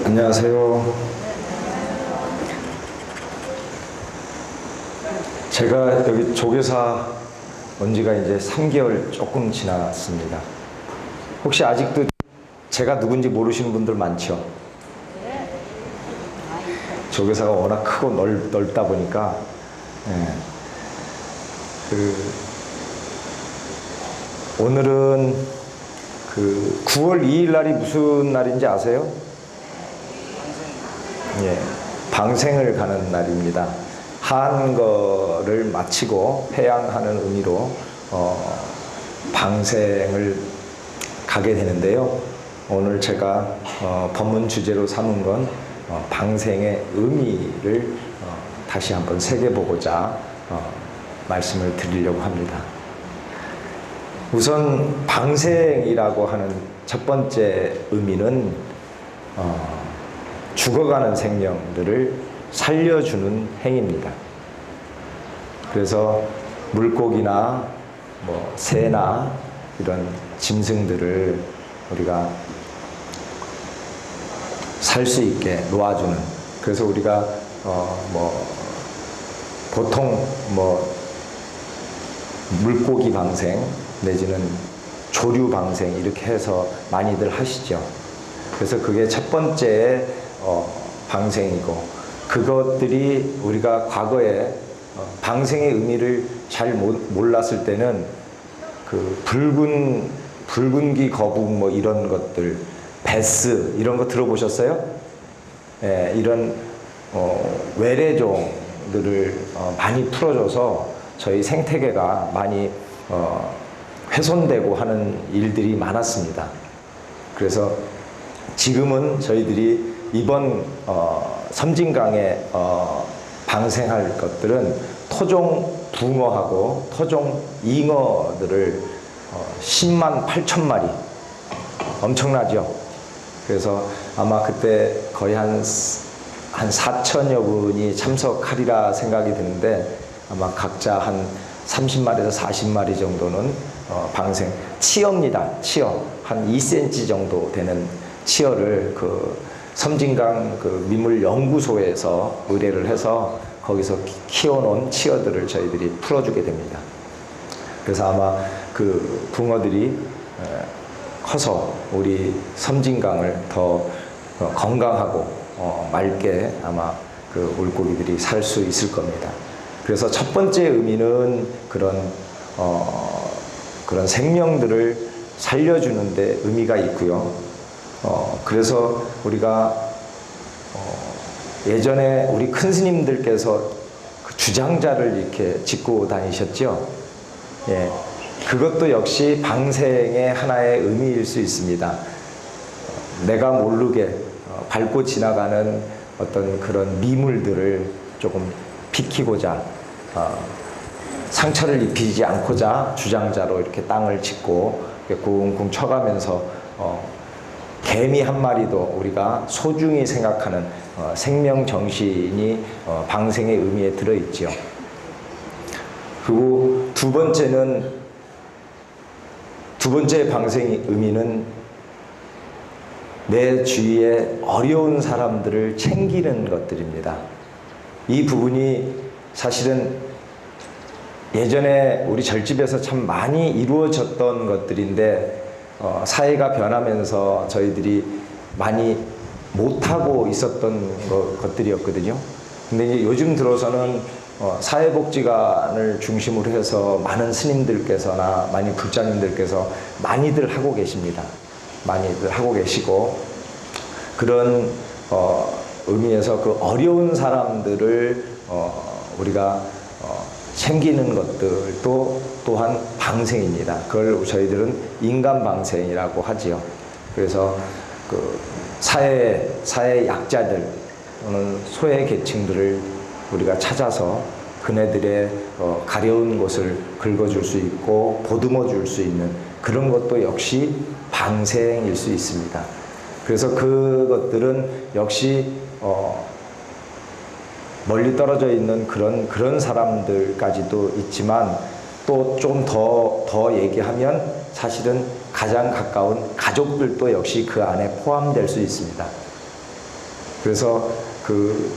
안녕하세요. 제가 여기 조교사 온 지가 이제 3개월 조금 지났습니다. 혹시 아직도 제가 누군지 모르시는 분들 많죠? 조교사가 워낙 크고 넓다 보니까, 오늘은 9월 2일 날이 무슨 날인지 아세요? 예, 방생을 가는 날입니다. 한거를 마치고 회양하는 의미로 방생을 가게 되는데요. 오늘 제가 법문 주제로 삼은 건 방생의 의미를 다시 한번 새겨보고자 말씀을 드리려고 합니다. 우선 방생이라고 하는 첫 번째 의미는 죽어가는 생명들을 살려주는 행위입니다. 그래서 물고기나 새나 이런 짐승들을 우리가 살 수 있게 놓아주는, 그래서 우리가 보통 물고기 방생 내지는 조류 방생 이렇게 해서 많이들 하시죠. 그래서 그게 첫 번째 방생이고, 그것들이 우리가 과거에 방생의 의미를 잘 몰랐을 때는 붉은기 거북 이런 것들, 베스 이런 거 들어보셨어요? 예, 이런 외래종들을 많이 풀어줘서 저희 생태계가 많이 훼손되고 하는 일들이 많았습니다. 그래서 지금은 저희들이 이번 섬진강에 방생할 것들은 토종 붕어하고 토종 잉어들을 10만 8천 마리, 엄청나죠? 그래서 아마 그때 거의 한 4천여 분이 참석하리라 생각이 드는데, 아마 각자 한 30마리에서 40마리 정도는 방생, 치어입니다. 치어. 한 2cm 정도 되는 치어를 섬진강 민물연구소에서 의뢰를 해서 거기서 키워놓은 치어들을 저희들이 풀어주게 됩니다. 그래서 아마 붕어들이 커서 우리 섬진강을 더 건강하고 맑게 아마 물고기들이 살 수 있을 겁니다. 그래서 첫 번째 의미는 그런 생명들을 살려주는 데 의미가 있고요. 그래서 우리가 예전에 우리 큰 스님들께서 주장자를 이렇게 짚고 다니셨죠. 예, 그것도 역시 방생의 하나의 의미일 수 있습니다. 내가 모르게 밟고 지나가는 어떤 그런 미물들을 조금 비키고자, 상처를 입히지 않고자 주장자로 이렇게 땅을 짚고 쿵쿵 쳐가면서 개미 한 마리도 우리가 소중히 생각하는 생명 정신이 방생의 의미에 들어있죠. 그리고 두 번째 방생의 의미는 내 주위에 어려운 사람들을 챙기는 것들입니다. 이 부분이 사실은 예전에 우리 절집에서 참 많이 이루어졌던 것들인데, 사회가 변하면서 저희들이 많이 못하고 있었던 것들이었거든요. 근데 이제 요즘 들어서는 사회복지관을 중심으로 해서 많은 스님들께서나 많이 불자님들께서 많이들 하고 계십니다. 많이들 하고 계시고, 그런 의미에서 어려운 사람들을 우리가 챙기는 것들도 또한 방생입니다. 그걸 저희들은 인간 방생이라고 하지요. 그래서 사회 약자들 또는 소외 계층들을 우리가 찾아서 그네들의 가려운 곳을 긁어줄 수 있고 보듬어 줄 수 있는 그런 것도 역시 방생일 수 있습니다. 그래서 그것들은 역시 멀리 떨어져 있는 그런 사람들까지도 있지만, 또 좀 더 얘기하면 사실은 가장 가까운 가족들도 역시 그 안에 포함될 수 있습니다. 그래서 그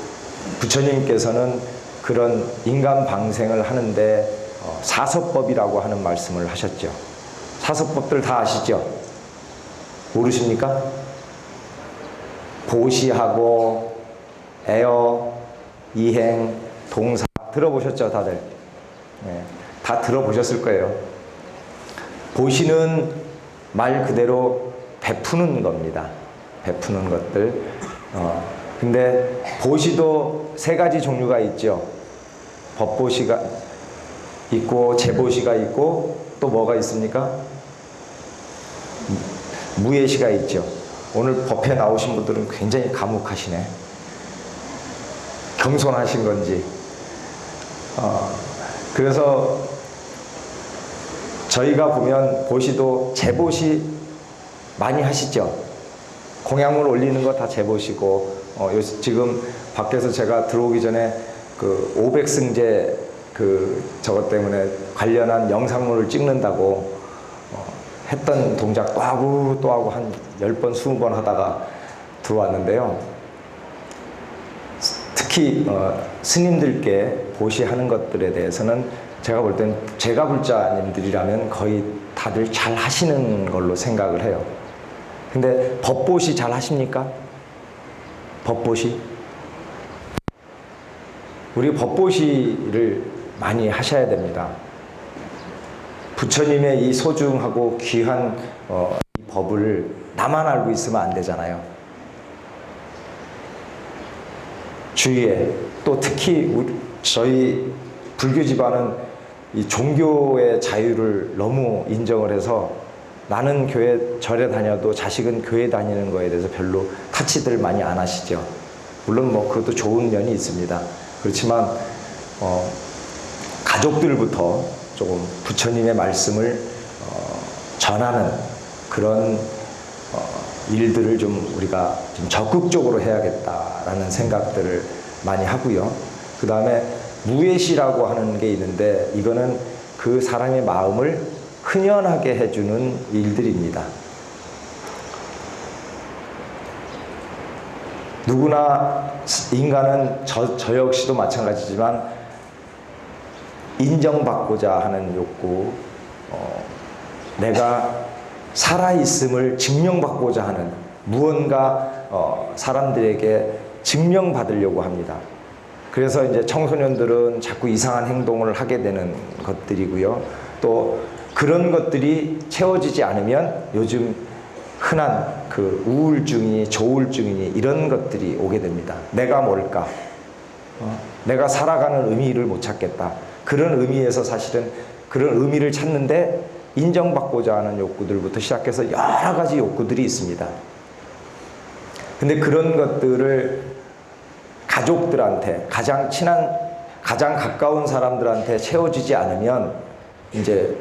부처님께서는 그런 인간 방생을 하는데 사서법이라고 하는 말씀을 하셨죠. 사서법들 다 아시죠? 모르십니까? 보시하고 애어, 이행, 동사 들어보셨죠, 다들? 네, 다 들어보셨을 거예요. 보시는 말 그대로 베푸는 겁니다. 베푸는 것들. 근데 보시도 세 가지 종류가 있죠. 법보시가 있고 재보시가 있고 또 뭐가 있습니까? 무예시가 있죠. 오늘 법회 나오신 분들은 굉장히 감옥하시네. 겸손하신 건지. 그래서 저희가 보면 보시도 재보시 많이 하시죠. 공약물 올리는 거 다 재보시고, 지금 밖에서 제가 들어오기 전에 그 500승제 저것 때문에 관련한 영상물을 찍는다고 했던 동작 또 하고 한 10번, 20번 하다가 들어왔는데요. 특히 스님들께 보시하는 것들에 대해서는 제가 볼 땐 제가불자님들이라면 거의 다들 잘 하시는 걸로 생각을 해요. 근데 법보시 잘 하십니까? 법보시? 우리 법보시를 많이 하셔야 됩니다. 부처님의 이 소중하고 귀한 이 법을 나만 알고 있으면 안 되잖아요. 주위에 또 특히 저희 불교 집안은 이 종교의 자유를 너무 인정을 해서 나는 교회 절에 다녀도 자식은 교회 다니는 거에 대해서 별로 타치들 많이 안 하시죠. 물론 뭐 그것도 좋은 면이 있습니다. 그렇지만 가족들부터 조금 부처님의 말씀을 전하는 그런 일들을 좀 우리가 좀 적극적으로 해야겠다라는 생각들을 많이 하고요. 그 다음에 무예시라고 하는 게 있는데 이거는 그 사람의 마음을 흔연하게 해주는 일들입니다. 누구나 인간은 저 역시도 마찬가지지만 인정받고자 하는 욕구, 내가 살아있음을 증명받고자 하는 무언가 사람들에게 증명받으려고 합니다. 그래서 이제 청소년들은 자꾸 이상한 행동을 하게 되는 것들이고요. 또 그런 것들이 채워지지 않으면 요즘 흔한 그 우울증이니 조울증이니 이런 것들이 오게 됩니다. 내가 뭘까? 내가 살아가는 의미를 못 찾겠다. 그런 의미에서 사실은 그런 의미를 찾는데 인정받고자 하는 욕구들부터 시작해서 여러 가지 욕구들이 있습니다. 근데 그런 것들을 가족들한테 가장 친한, 가장 가까운 사람들한테 채워지지 않으면 이제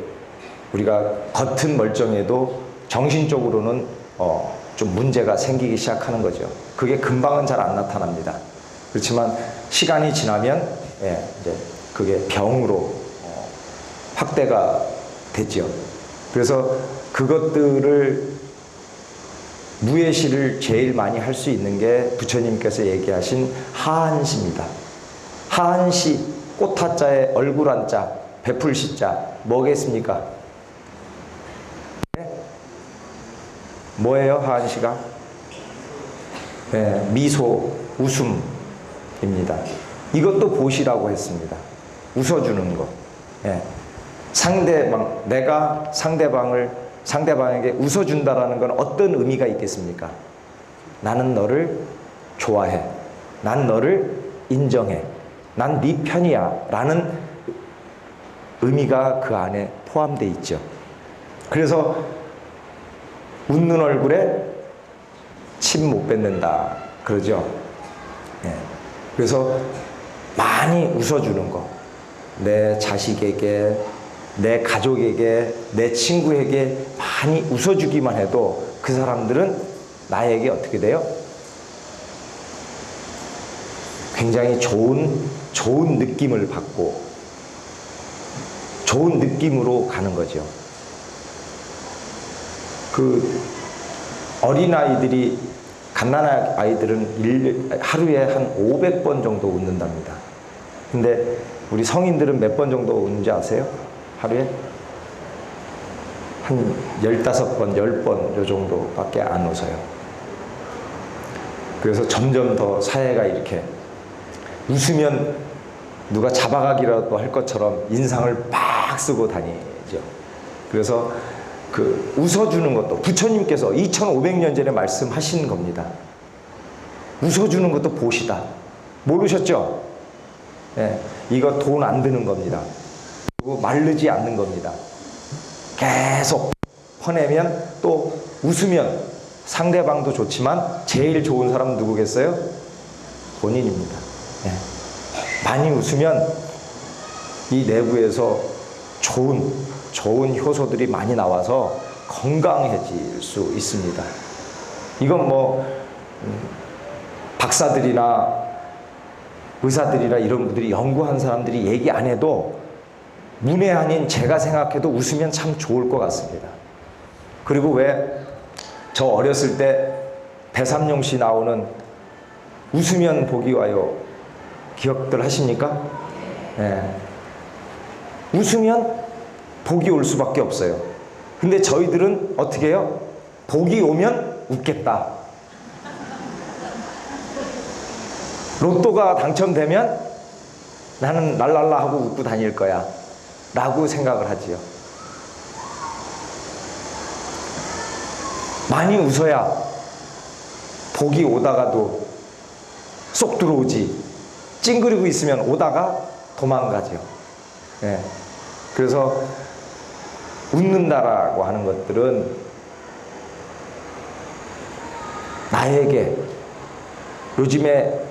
우리가 겉은 멀쩡해도 정신적으로는 좀 문제가 생기기 시작하는 거죠. 그게 금방은 잘 안 나타납니다. 그렇지만 시간이 지나면 이제 그게 병으로 확대가 되죠. 그래서 그것들을 무예시를 제일 많이 할 수 있는 게 부처님께서 얘기하신 하한시입니다. 하한시, 꽃하자에 얼굴 한자, 베풀시자 뭐겠습니까? 네? 뭐예요 하한시가? 네, 미소, 웃음입니다. 이것도 보시라고 했습니다. 웃어주는 거. 네. 상대방, 내가 상대방에게 웃어준다라는 건 어떤 의미가 있겠습니까? 나는 너를 좋아해. 난 너를 인정해. 난 네 편이야. 라는 의미가 그 안에 포함되어 있죠. 그래서 웃는 얼굴에 침 못 뱉는다. 그러죠. 네. 그래서 많이 웃어주는 거. 내 자식에게, 내 가족에게, 내 친구에게 많이 웃어주기만 해도 그 사람들은 나에게 어떻게 돼요? 굉장히 좋은 느낌을 받고 좋은 느낌으로 가는 거죠. 그 어린아이들이 갓난아기 아이들은 하루에 한 500번 정도 웃는답니다. 근데 우리 성인들은 몇 번 정도 웃는지 아세요? 하루에? 한 15번, 10번 요 정도밖에 안 웃어요. 그래서 점점 더 사회가 이렇게 웃으면 누가 잡아가기라도 할 것처럼 인상을 빡 쓰고 다니죠. 그래서 그 웃어주는 것도 부처님께서 2500년 전에 말씀하신 겁니다. 웃어주는 것도 보시다. 모르셨죠? 네, 이거 돈 안 드는 겁니다. 그리고 마르지 않는 겁니다. 계속 퍼내면 또 웃으면 상대방도 좋지만 제일 좋은 사람은 누구겠어요? 본인입니다. 네. 많이 웃으면 이 내부에서 좋은 효소들이 많이 나와서 건강해질 수 있습니다. 이건 뭐 박사들이나 의사들이나 이런 분들이 연구한 사람들이 얘기 안 해도 문외 아닌 제가 생각해도 웃으면 참 좋을 것 같습니다. 그리고 왜 저 어렸을 때 배삼룡 씨 나오는 웃으면 복이 와요 기억들 하십니까? 네. 웃으면 복이 올 수밖에 없어요. 근데 저희들은 어떻게 해요? 복이 오면 웃겠다. 로또가 당첨되면 나는 랄랄라 하고 웃고 다닐 거야 라고 생각을 하지요. 많이 웃어야 복이 오다가도 쏙 들어오지, 찡그리고 있으면 오다가 도망가죠. 예. 그래서 웃는다라고 하는 것들은 나에게 요즘에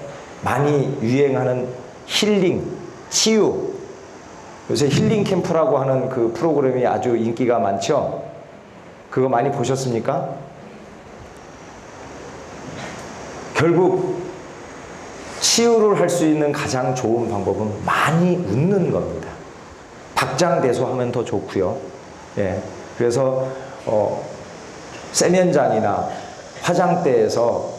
많이 유행하는 힐링, 치유, 요새 힐링 캠프라고 하는 그 프로그램이 아주 인기가 많죠? 그거 많이 보셨습니까? 결국 치유를 할 수 있는 가장 좋은 방법은 많이 웃는 겁니다. 박장대소하면 더 좋고요. 예. 그래서 세면장이나 화장대에서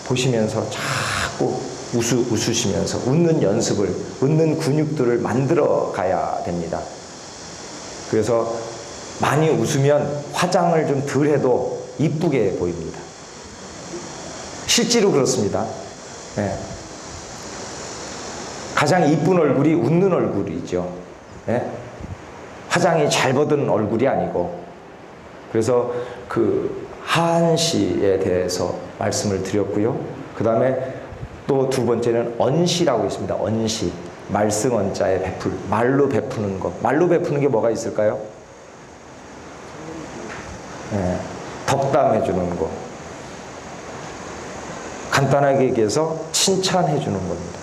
보시면서 자꾸 웃으시면서 웃는 연습을, 웃는 근육들을 만들어 가야 됩니다. 그래서 많이 웃으면 화장을 좀 덜 해도 이쁘게 보입니다. 실제로 그렇습니다. 예. 가장 이쁜 얼굴이 웃는 얼굴이죠. 예? 화장이 잘 벗은 얼굴이 아니고. 그래서 그 하한 씨에 대해서 말씀을 드렸고요. 그 다음에 또 두 번째는 언시라고 있습니다. 언시. 말승 언자에 베풀. 말로 베푸는 것. 말로 베푸는 게 뭐가 있을까요? 예, 덕담해 주는 거. 간단하게 얘기해서 칭찬해 주는 겁니다.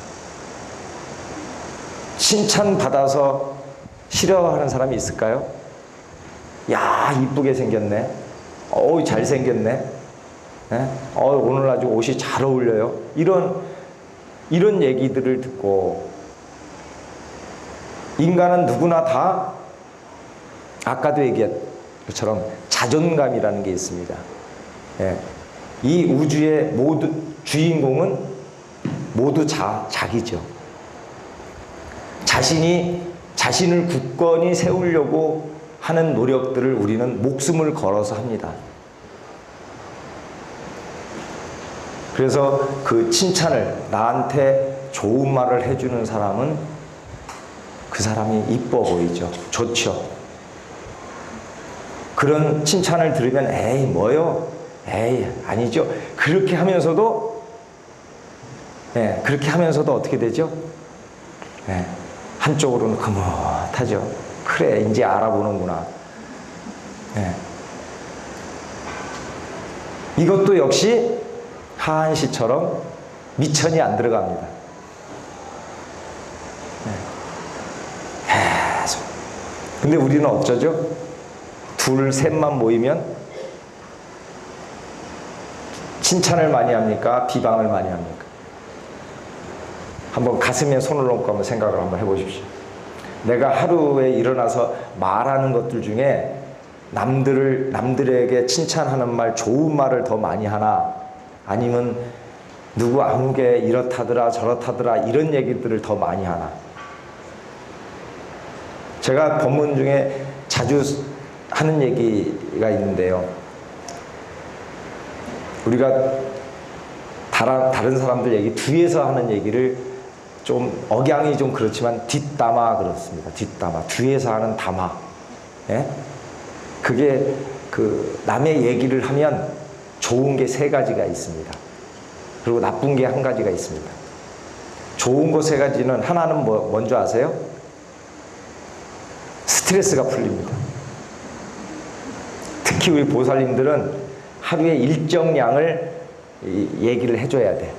칭찬 받아서 싫어하는 사람이 있을까요? 야, 이쁘게 생겼네. 어우, 잘생겼네. 네? 오늘 아주 옷이 잘 어울려요. 이런 얘기들을 듣고, 인간은 누구나 다 아까도 얘기했던 것처럼 자존감이라는 게 있습니다. 예. 이 우주의 모두 주인공은 모두 자기죠. 자신을 굳건히 세우려고 하는 노력들을 우리는 목숨을 걸어서 합니다. 그래서 그 칭찬을, 나한테 좋은 말을 해주는 사람은 그 사람이 이뻐 보이죠. 좋죠. 그런 칭찬을 들으면 에이 뭐요? 에이 아니죠. 그렇게 하면서도 어떻게 되죠? 한쪽으로는 흐뭇하죠. 그래 이제 알아보는구나. 이것도 역시 하한 씨처럼 미천이 안 들어갑니다. 계속. 근데 우리는 어쩌죠? 둘, 셋만 모이면 칭찬을 많이 합니까? 비방을 많이 합니까? 한번 가슴에 손을 얹고 한번 생각을 한번 해보십시오. 내가 하루에 일어나서 말하는 것들 중에 남들에게 칭찬하는 말, 좋은 말을 더 많이 하나, 아니면 누구 아무개 이렇다더라 저렇다더라 이런 얘기들을 더 많이 하나. 제가 법문 중에 자주 하는 얘기가 있는데요. 우리가 다른 사람들 얘기, 뒤에서 하는 얘기를 좀 억양이 좀 그렇지만 뒷담화 그렇습니다. 뒷담화. 뒤에서 하는 담화. 예? 그게 그 남의 얘기를 하면 좋은 게 3가지가 있습니다. 그리고 나쁜 게 1가지가 있습니다. 좋은 거 3가지는 하나는 뭔지 아세요? 스트레스가 풀립니다. 특히 우리 보살님들은 하루에 일정량을 얘기를 해줘야 돼.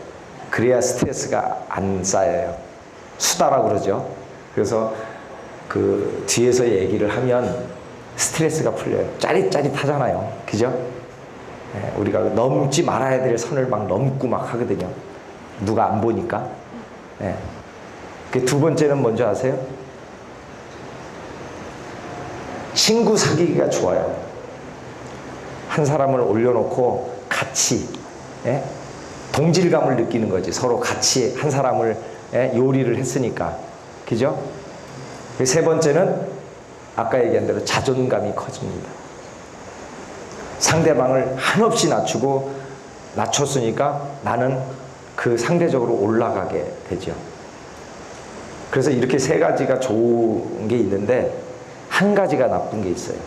그래야 스트레스가 안 쌓여요. 수다라고 그러죠. 그래서 그 뒤에서 얘기를 하면 스트레스가 풀려요. 짜릿짜릿하잖아요. 그죠? 네, 우리가 넘지 말아야 될 선을 막 넘고 막 하거든요. 누가 안 보니까. 네. 그 2번째는 뭔지 아세요? 친구 사귀기가 좋아요. 한 사람을 올려놓고 같이, 예? 동질감을 느끼는 거지. 서로 같이 한 사람을, 예? 요리를 했으니까. 그죠? 3번째는 아까 얘기한 대로 자존감이 커집니다. 상대방을 한없이 낮췄으니까 나는 그 상대적으로 올라가게 되죠. 그래서 이렇게 3가지가 좋은 게 있는데 1가지가 나쁜 게 있어요.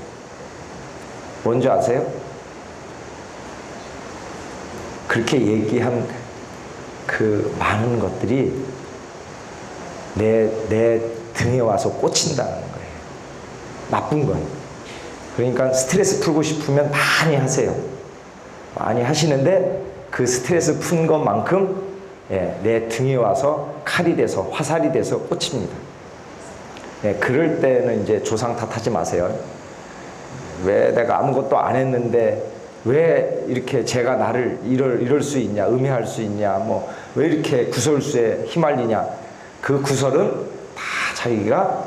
뭔지 아세요? 그렇게 얘기한 그 많은 것들이 내 등에 와서 꽂힌다는 거예요. 나쁜 건. 그러니까 스트레스 풀고 싶으면 많이 하세요. 많이 하시는데 그 스트레스 푼 것만큼, 예, 내 등에 와서 칼이 돼서 화살이 돼서 꽂힙니다. 예, 그럴 때는 이제 조상 탓하지 마세요. 왜 내가 아무것도 안 했는데 왜 이렇게 제가 나를 이럴 수 있냐, 음해할 수 있냐, 뭐 왜 이렇게 구설수에 휘말리냐. 그 구설은 다 자기가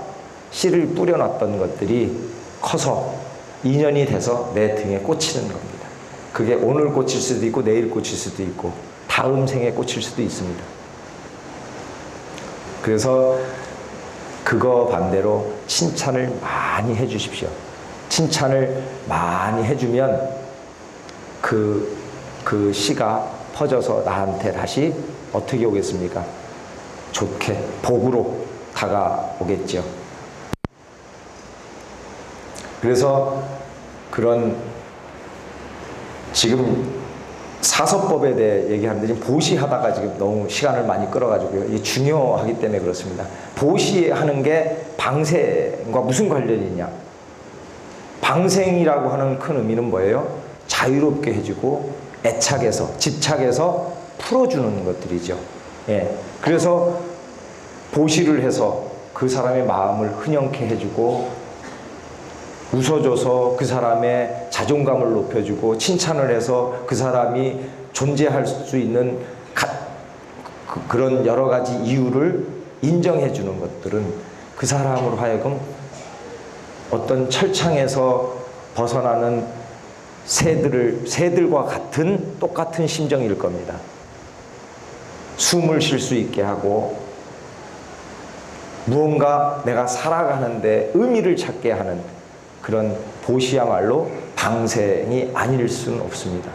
씨를 뿌려놨던 것들이 커서 인연이 돼서 내 등에 꽂히는 겁니다. 그게 오늘 꽂힐 수도 있고 내일 꽂힐 수도 있고 다음 생에 꽂힐 수도 있습니다. 그래서 그거 반대로 칭찬을 많이 해주십시오. 칭찬을 많이 해주면 그 씨가 퍼져서 나한테 다시 어떻게 오겠습니까? 좋게 복으로 다가오겠죠. 그래서 그런 지금 사서법에 대해 얘기하는데 지금 보시하다가 지금 너무 시간을 많이 끌어가지고요. 이게 중요하기 때문에 그렇습니다. 보시하는 게 방생과 무슨 관련이 있냐? 방생이라고 하는 큰 의미는 뭐예요? 자유롭게 해주고 애착에서, 집착에서 풀어주는 것들이죠. 예. 그래서 보시를 해서 그 사람의 마음을 흔영케 해주고 웃어줘서 그 사람의 자존감을 높여주고 칭찬을 해서 그 사람이 존재할 수 있는 그런 여러 가지 이유를 인정해 주는 것들은 그 사람으로 하여금 어떤 철창에서 벗어나는 새들과 똑같은 심정일 겁니다. 숨을 쉴 수 있게 하고 무언가 내가 살아가는데 의미를 찾게 하는 그런 보시야말로 방생이 아닐 수는 없습니다.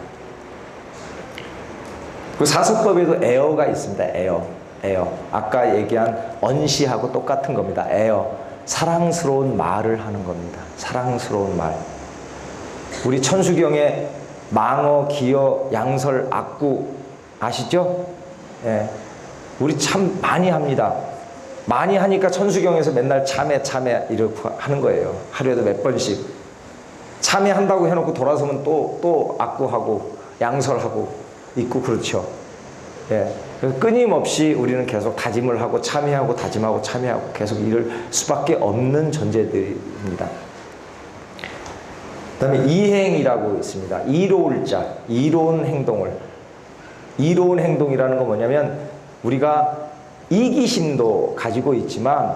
그 사서법에도 애어가 있습니다. 애어. 아까 얘기한 언시하고 똑같은 겁니다. 애어. 사랑스러운 말을 하는 겁니다. 사랑스러운 말. 우리 천수경에 망어, 기어, 양설, 악구 아시죠? 예. 우리 참 많이 합니다. 많이 하니까 천수경에서 맨날 참회 이렇게 하는 거예요. 하루에도 몇 번씩. 참회한다고 해놓고 돌아서면 또 악구하고 양설하고 있고 그렇죠. 예. 그래서 끊임없이 우리는 계속 다짐을 하고 참회하고 다짐하고 참회하고 계속 이럴 수밖에 없는 존재들입니다. 그 다음에 이행이라고 있습니다. 이로울 자, 이로운 행동을. 이로운 행동이라는 건 뭐냐면 우리가 이기심도 가지고 있지만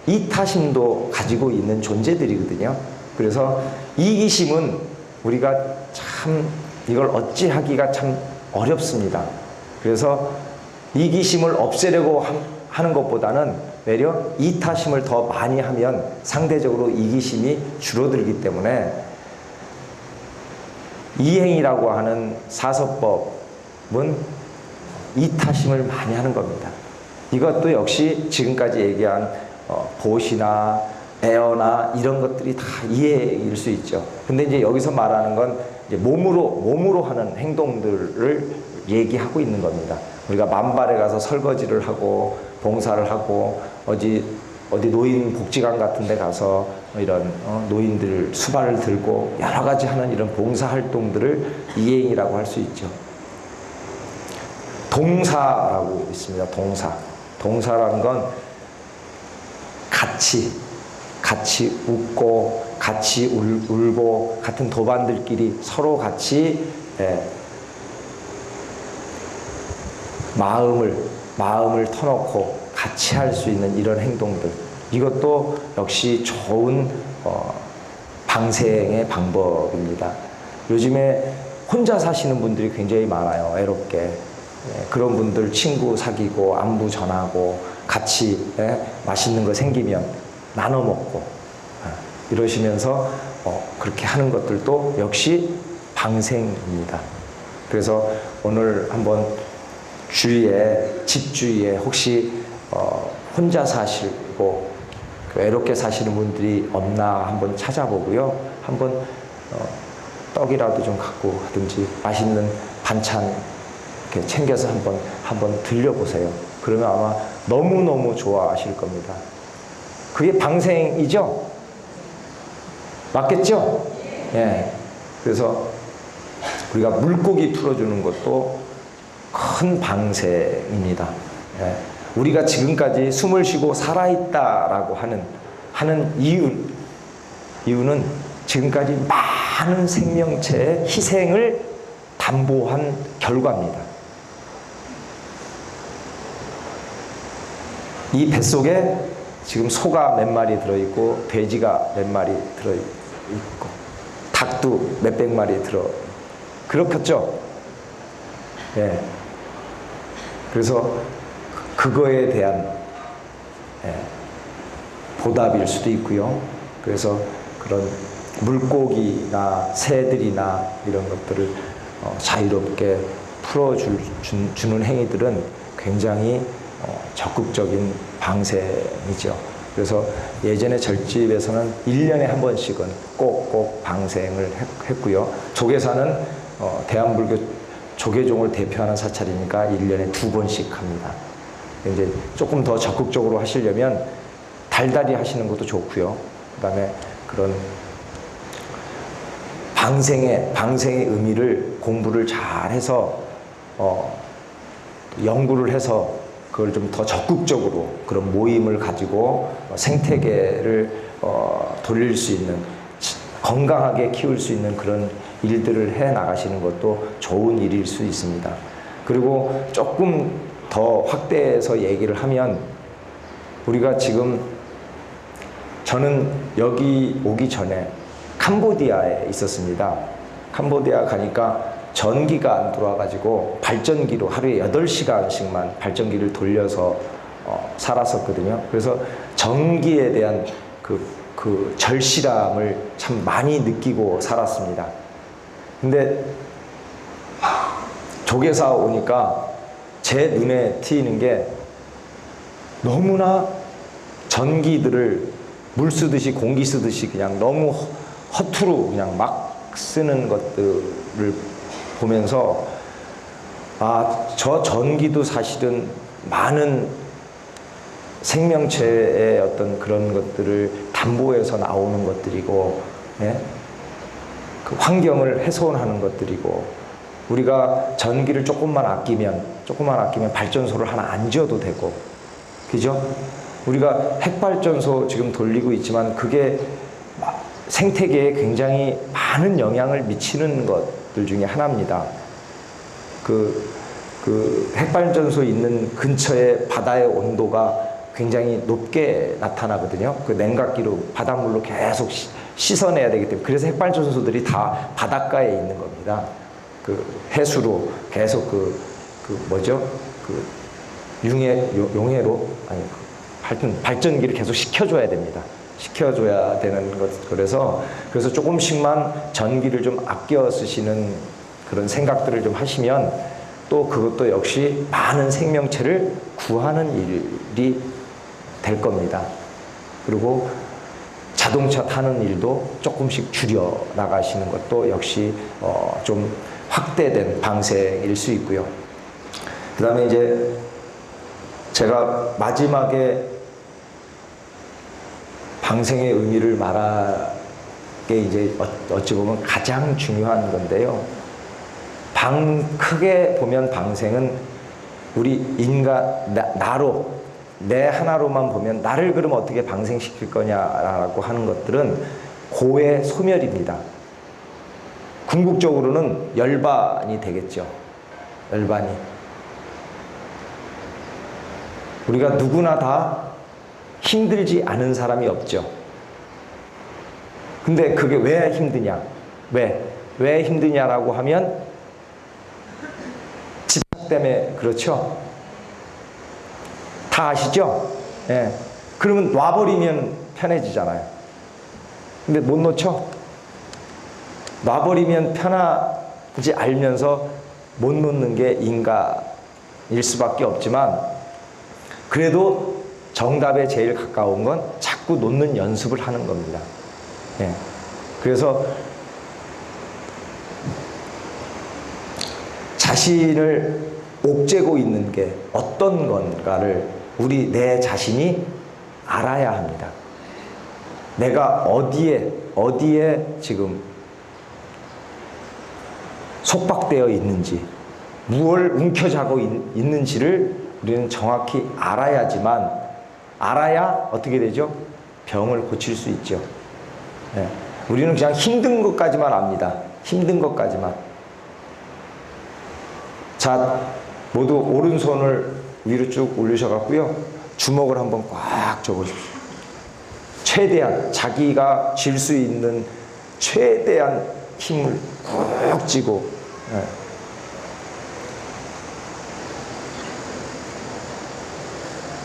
이타심도 가지고 있는 존재들이거든요. 그래서 이기심은 우리가 참 이걸 어찌하기가 참 어렵습니다. 그래서 이기심을 없애려고 하는 것보다는 외려 이타심을 더 많이 하면 상대적으로 이기심이 줄어들기 때문에 이행이라고 하는 사서법은 이타심을 많이 하는 겁니다. 이것도 역시 지금까지 얘기한 보시나 에어나 이런 것들이 다 이해일 수 있죠. 근데 이제 여기서 말하는 건 이제 몸으로 하는 행동들을 얘기하고 있는 겁니다. 우리가 만발에 가서 설거지를 하고 봉사를 하고 어디 노인 복지관 같은 데 가서 이런 노인들 수발을 들고 여러 가지 하는 이런 봉사 활동들을 이행이라고 할 수 있죠. 동사라고 있습니다. 동사라는 건 같이 웃고 같이 울고 같은 도반들끼리 서로 같이 마음을 터놓고 같이 할 수 있는 이런 행동들, 이것도 역시 좋은 방생의 방법입니다. 요즘에 혼자 사시는 분들이 굉장히 많아요. 외롭게. 그런 분들 친구 사귀고 안부 전하고 같이 맛있는 거 생기면 나눠 먹고 이러시면서 그렇게 하는 것들도 역시 방생입니다. 그래서 오늘 한번 집 주위에 혹시 혼자 사시고 외롭게 사시는 분들이 없나 한번 찾아보고요. 한번 떡이라도 좀 갖고 하든지 맛있는 반찬 이렇게 챙겨서 한번 들려보세요. 그러면 아마 너무너무 좋아하실 겁니다. 그게 방생이죠? 맞겠죠? 예. 그래서 우리가 물고기 풀어주는 것도 큰 방생입니다. 예. 우리가 지금까지 숨을 쉬고 살아있다라고 하는 이유는 지금까지 많은 생명체의 희생을 담보한 결과입니다. 이 뱃속에 지금 소가 몇 마리 들어있고 돼지가 몇 마리 들어있고 닭도 몇백 마리 그렇겠죠? 예. 그래서 그거에 대한 보답일 수도 있고요. 그래서 그런 물고기나 새들이나 이런 것들을 자유롭게 풀어주는 행위들은 굉장히 적극적인 방생이죠. 그래서 예전에 절집에서는 1년에 한 번씩은 꼭 방생을 했고요. 조계사는 대한불교 조계종을 대표하는 사찰이니까 1년에 2번씩 합니다. 이제 조금 더 적극적으로 하시려면 달달이 하시는 것도 좋고요. 그 다음에 그런 방생의 의미를 공부를 잘 해서 연구를 해서 그걸 좀 더 적극적으로 그런 모임을 가지고 생태계를 돌릴 수 있는, 건강하게 키울 수 있는 그런 일들을 해 나가시는 것도 좋은 일일 수 있습니다. 그리고 조금 더 확대해서 얘기를 하면, 우리가 지금, 저는 여기 오기 전에 캄보디아에 있었습니다. 캄보디아 가니까 전기가 안 들어와가지고 발전기로 하루에 8시간씩만 발전기를 돌려서 살았었거든요. 그래서 전기에 대한 그 절실함을 참 많이 느끼고 살았습니다. 근데 조계사 오니까 제 눈에 띄는 게, 너무나 전기들을 물 쓰듯이 공기 쓰듯이 그냥 너무 허투루 그냥 막 쓰는 것들을 보면서, 저 전기도 사실은 많은 생명체의 어떤 그런 것들을 담보해서 나오는 것들이고, 그 환경을 훼손하는 것들이고, 우리가 전기를 조금만 아끼면 발전소를 하나 안 지어도 되고, 그죠? 우리가 핵발전소 지금 돌리고 있지만 그게 생태계에 굉장히 많은 영향을 미치는 것들 중에 하나입니다. 그 핵발전소 있는 근처에 바다의 온도가 굉장히 높게 나타나거든요. 그 냉각기로 바닷물로 계속 씻어내야 되기 때문에 그래서 핵발전소들이 다 바닷가에 있는 겁니다. 그 해수로 계속 뭐죠? 그 용해로 아니 하여튼 발전기를 계속 시켜줘야 됩니다. 시켜줘야 되는 것 그래서 조금씩만 전기를 좀 아껴 쓰시는 그런 생각들을 좀 하시면 또 그것도 역시 많은 생명체를 구하는 일이 될 겁니다. 그리고 자동차 타는 일도 조금씩 줄여 나가시는 것도 역시 좀 확대된 방생일 수 있고요. 그 다음에 이제 제가 마지막에 방생의 의미를 말하게 이제 어찌 보면 가장 중요한 건데요. 크게 보면 방생은 우리 인간, 나로, 내 하나로만 보면 나를 그럼 어떻게 방생시킬 거냐라고 하는 것들은 고의 소멸입니다. 궁극적으로는 열반이 되겠죠. 열반이. 우리가 누구나 다 힘들지 않은 사람이 없죠. 근데 그게 왜 힘드냐? 왜 힘드냐라고 하면 집착 때문에 그렇죠? 다 아시죠? 예. 그러면 놔버리면 편해지잖아요. 근데 못 놓죠? 놔버리면 편하지 알면서 못 놓는 게 인간일 수밖에 없지만 그래도 정답에 제일 가까운 건 자꾸 놓는 연습을 하는 겁니다. 예. 그래서 자신을 옥죄고 있는 게 어떤 건가를 내 자신이 알아야 합니다. 내가 어디에 지금 속박되어 있는지, 무엇을 움켜쥐고 있는지를 우리는 정확히 알아야 어떻게 되죠? 병을 고칠 수 있죠. 네. 우리는 그냥 힘든 것까지만 압니다. 힘든 것까지만. 자, 모두 오른손을 위로 쭉 올리셔갖고요. 주먹을 한번 꽉 쥐어보십시오. 최대한 자기가 쥘 수 있는 최대한 힘을 꾹 쥐고 네.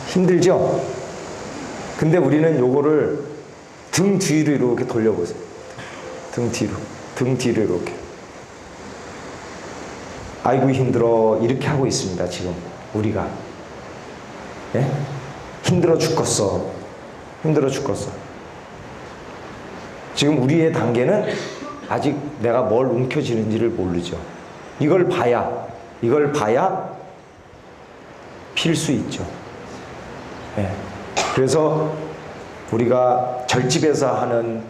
힘들죠? 근데 우리는 요거를 등 뒤로 이렇게 돌려보세요. 등 뒤로 이렇게. 아이고 힘들어 이렇게 하고 있습니다. 지금 우리가. 예? 힘들어 죽겠어. 지금 우리의 단계는 아직 내가 뭘 움켜쥐는지를 모르죠. 이걸 봐야 필 수 있죠. 예. 그래서 우리가 절집에서 하는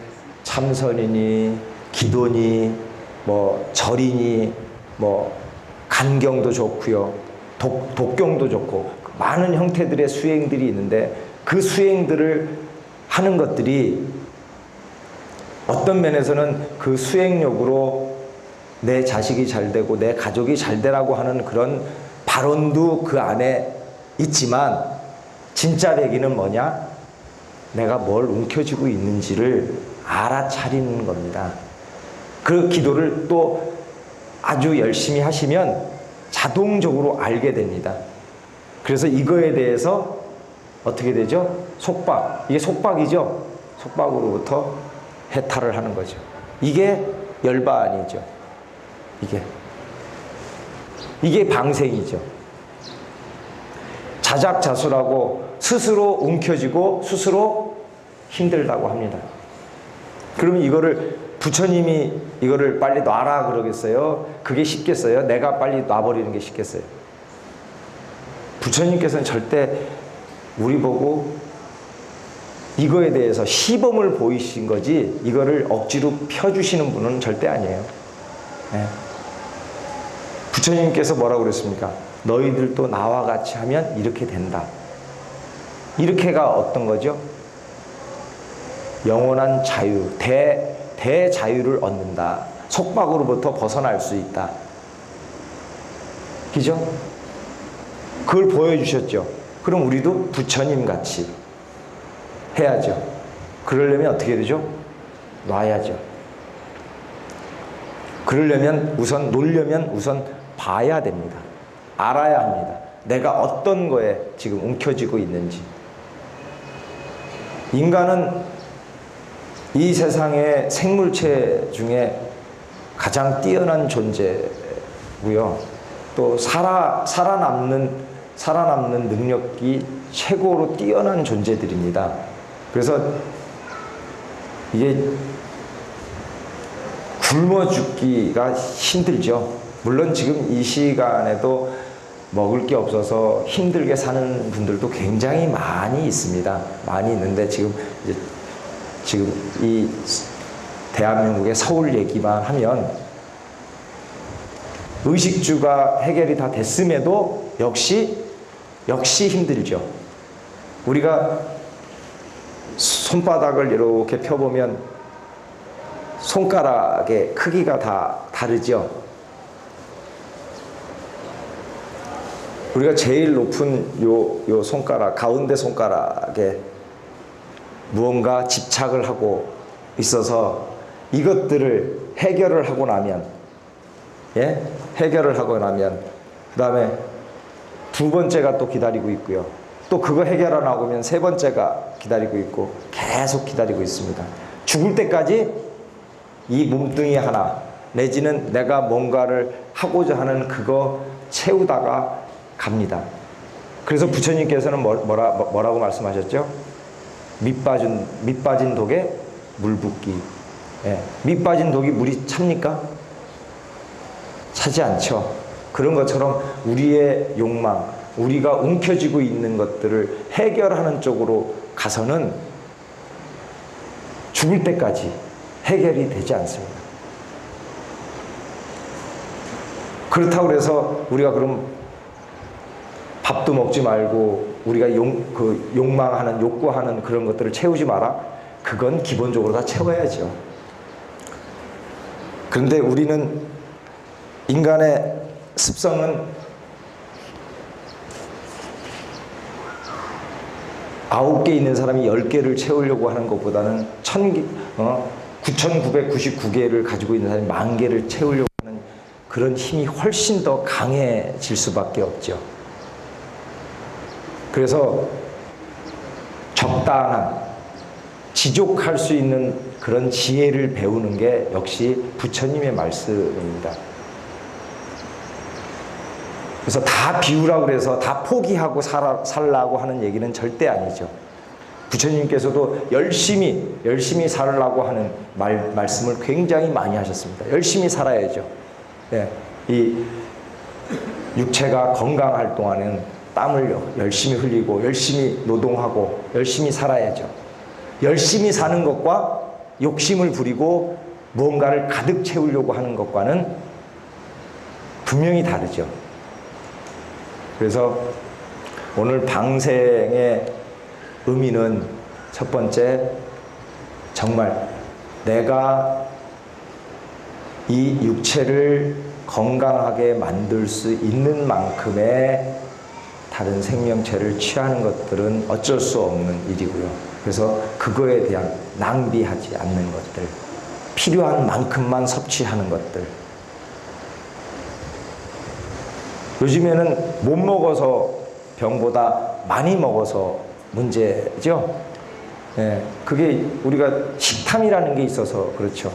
참선이니 기도니 뭐 절이니 뭐 간경도 좋고요. 독경도 좋고 많은 형태들의 수행들이 있는데 그 수행들을 하는 것들이 어떤 면에서는 그 수행력으로 내 자식이 잘 되고 내 가족이 잘 되라고 하는 그런 발언도 그 안에 있지만 진짜 배기는 뭐냐? 내가 뭘 움켜쥐고 있는지를 알아차리는 겁니다. 그 기도를 또 아주 열심히 하시면 자동적으로 알게 됩니다. 그래서 이거에 대해서 어떻게 되죠? 속박. 이게 속박이죠? 속박으로부터 해탈을 하는 거죠. 이게 열반이죠. 이게 방생이죠. 자작자수라고 스스로 움켜쥐고 스스로 힘들다고 합니다. 그러면 이거를 부처님이 이거를 빨리 놔라 그러겠어요? 그게 쉽겠어요? 내가 빨리 놔버리는 게 쉽겠어요? 부처님께서는 절대 우리 보고 이거에 대해서 시범을 보이신 거지 이거를 억지로 펴주시는 분은 절대 아니에요. 네. 부처님께서 뭐라고 그랬습니까? 너희들도 나와 같이 하면 이렇게 된다. 이렇게가 어떤 거죠? 영원한 자유, 대자유를 얻는다. 속박으로부터 벗어날 수 있다. 그죠? 그걸 보여주셨죠. 그럼 우리도 부처님 같이 해야죠. 그러려면 어떻게 되죠? 놔야죠. 그러려면 놀려면 우선 봐야 됩니다. 알아야 합니다. 내가 어떤 거에 지금 움켜쥐고 있는지. 인간은 이 세상의 생물체 중에 가장 뛰어난 존재고요. 또 살아남는 능력이 최고로 뛰어난 존재들입니다. 그래서 이게 굶어 죽기가 힘들죠. 물론 지금 이 시간에도 먹을 게 없어서 힘들게 사는 분들도 굉장히 많이 있습니다. 많이 있는데 지금 이 대한민국의 서울 얘기만 하면 의식주가 해결이 다 됐음에도 역시 힘들죠. 우리가 손바닥을 이렇게 펴보면 손가락의 크기가 다 다르죠. 우리가 제일 높은 요 손가락, 가운데 손가락에 무언가 집착을 하고 있어서 이것들을 해결을 하고 나면, 그 다음에 두 번째가 또 기다리고 있고요. 또 그거 해결하고 나면 세 번째가 기다리고 있고 계속 기다리고 있습니다. 죽을 때까지 이 몸뚱이 하나 내지는 내가 뭔가를 하고자 하는 그거 채우다가 갑니다. 그래서 부처님께서는 뭐라고 말씀하셨죠? 밑 빠진 독에 물 붓기. 밑 빠진 독이 물이 찹니까? 차지 않죠. 그런 것처럼 우리의 욕망, 우리가 움켜쥐고 있는 것들을 해결하는 쪽으로 가서는 죽을 때까지 해결이 되지 않습니다. 그렇다고 해서 우리가 그럼 밥도 먹지 말고 우리가 욕망하는, 욕구하는 그런 것들을 채우지 마라? 그건 기본적으로 다 채워야죠. 그런데 우리는 인간의 습성은 9개 있는 사람이 10개를 채우려고 하는 것보다는 9,999개를 가지고 있는 사람이 10,000개를 채우려고 하는 그런 힘이 훨씬 더 강해질 수밖에 없죠. 그래서 적당한, 지족할 수 있는 그런 지혜를 배우는 게 역시 부처님의 말씀입니다. 그래서 다 비우라고 그래서 다 포기하고 살라고 하는 얘기는 절대 아니죠. 부처님께서도 열심히 살라고 하는 말씀을 굉장히 많이 하셨습니다. 열심히 살아야죠. 이 육체가 건강할 동안은 땀을 열심히 흘리고 열심히 노동하고 열심히 살아야죠. 열심히 사는 것과 욕심을 부리고 무언가를 가득 채우려고 하는 것과는 분명히 다르죠. 그래서 오늘 방생의 의미는 첫 번째, 정말 내가 이 육체를 건강하게 만들 수 있는 만큼의 다른 생명체를 취하는 것들은 어쩔 수 없는 일이고요. 그래서 그거에 대한 낭비하지 않는 것들, 필요한 만큼만 섭취하는 것들. 요즘에는 못 먹어서 병보다 많이 먹어서 문제죠. 그게 우리가 식탐이라는 게 있어서 그렇죠.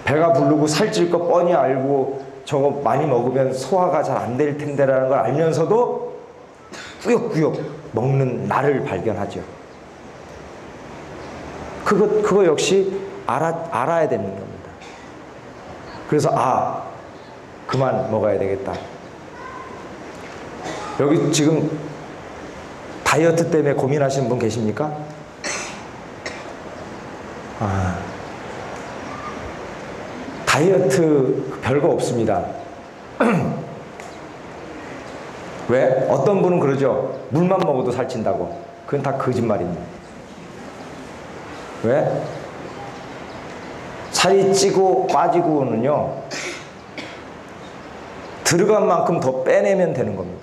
배가 부르고 살찔 거 뻔히 알고 저거 많이 먹으면 소화가 잘 안 될 텐데라는 걸 알면서도 꾸역꾸역 먹는 나를 발견하죠. 그거 역시 알아야 되는 겁니다. 그래서 그만 먹어야 되겠다. 여기 지금 다이어트 때문에 고민하시는 분 계십니까? 다이어트 별거 없습니다. 왜? 어떤 분은 그러죠. 물만 먹어도 살찐다고. 그건 다 거짓말입니다. 왜? 살이 찌고 빠지고는요, 들어간 만큼 더 빼내면 되는 겁니다.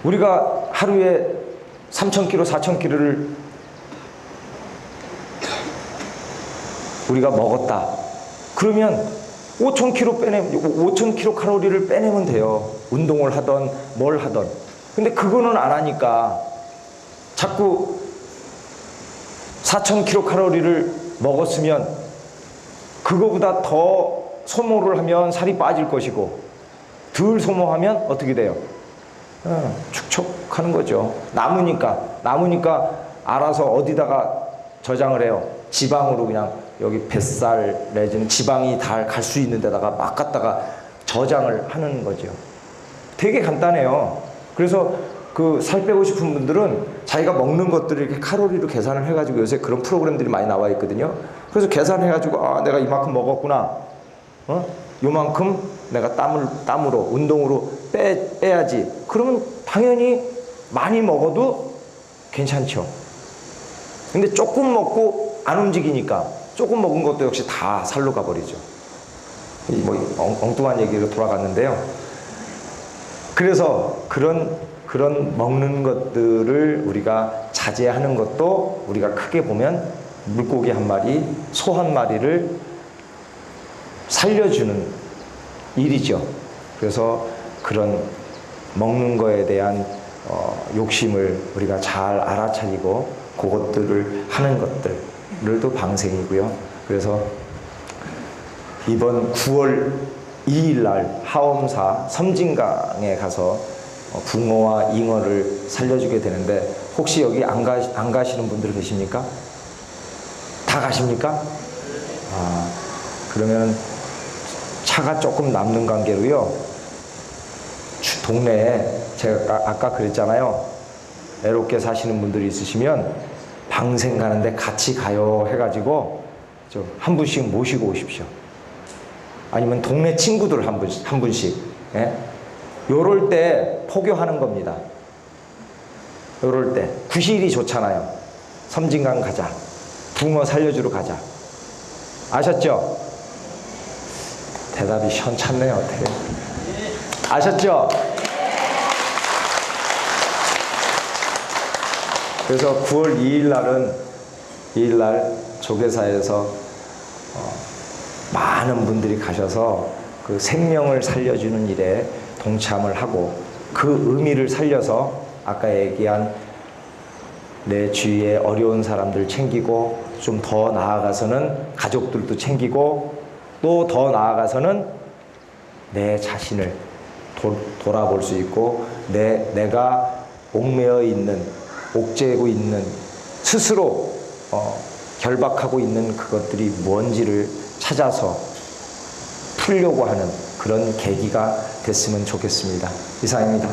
우리가 하루에 3,000kg, 4,000kg를 우리가 먹었다. 그러면 5,000kcal 빼내면 5,000kcal를 빼내면 돼요. 운동을 하던 뭘 하던. 근데 그거는 안 하니까 자꾸 4,000kcal를 먹었으면 그거보다 더 소모를 하면 살이 빠질 것이고 덜 소모하면 어떻게 돼요? 축척하는 거죠. 남으니까 알아서 어디다가 저장을 해요? 지방으로 그냥 여기 뱃살 내지는 지방이 다 갈 수 있는 데다가 막 갖다가 저장을 하는 거죠. 되게 간단해요. 그래서 그 살 빼고 싶은 분들은 자기가 먹는 것들을 이렇게 칼로리로 계산을 해가지고 요새 그런 프로그램들이 많이 나와 있거든요. 그래서 계산해가지고 아, 내가 이만큼 먹었구나. 요만큼 내가 땀으로 운동으로 빼야지. 그러면 당연히 많이 먹어도 괜찮죠. 근데 조금 먹고 안 움직이니까 조금 먹은 것도 역시 다 살로 가버리죠. 뭐 엉뚱한 얘기로 돌아갔는데요. 그래서 그런 먹는 것들을 우리가 자제하는 것도 우리가 크게 보면 물고기 한 마리, 소 한 마리를 살려주는 일이죠. 그래서 그런 먹는 거에 대한 욕심을 우리가 잘 알아차리고 그것들을 하는 것들도 방생이고요. 그래서 이번 9월 2일 날 하엄사 섬진강에 가서 붕어와 잉어를 살려주게 되는데 혹시 여기 안 가시는 분들 계십니까? 다 가십니까? 그러면 차가 조금 남는 관계로요. 동네에 제가 아까 그랬잖아요. 애롭게 사시는 분들이 있으시면 방생 가는데 같이 가요 해가지고 좀 한 분씩 모시고 오십시오. 아니면 동네 친구들 한 분씩. 예? 요럴 때 포교하는 겁니다. 요럴 때 구실이 좋잖아요. 섬진강 가자. 붕어 살려주러 가자. 아셨죠? 대답이 현찮네요. 어떻게? 아셨죠? 그래서 9월 2일 날 조계사에서 많은 분들이 가셔서 그 생명을 살려주는 일에 동참을 하고 그 의미를 살려서 아까 얘기한 내 주위에 어려운 사람들 챙기고 좀 더 나아가서는 가족들도 챙기고 또 더 나아가서는 내 자신을 돌아볼 수 있고 내가 옥매어 있는 옥죄고 있는 스스로 결박하고 있는 그것들이 뭔지를 찾아서 풀려고 하는 그런 계기가 됐으면 좋겠습니다. 이상입니다.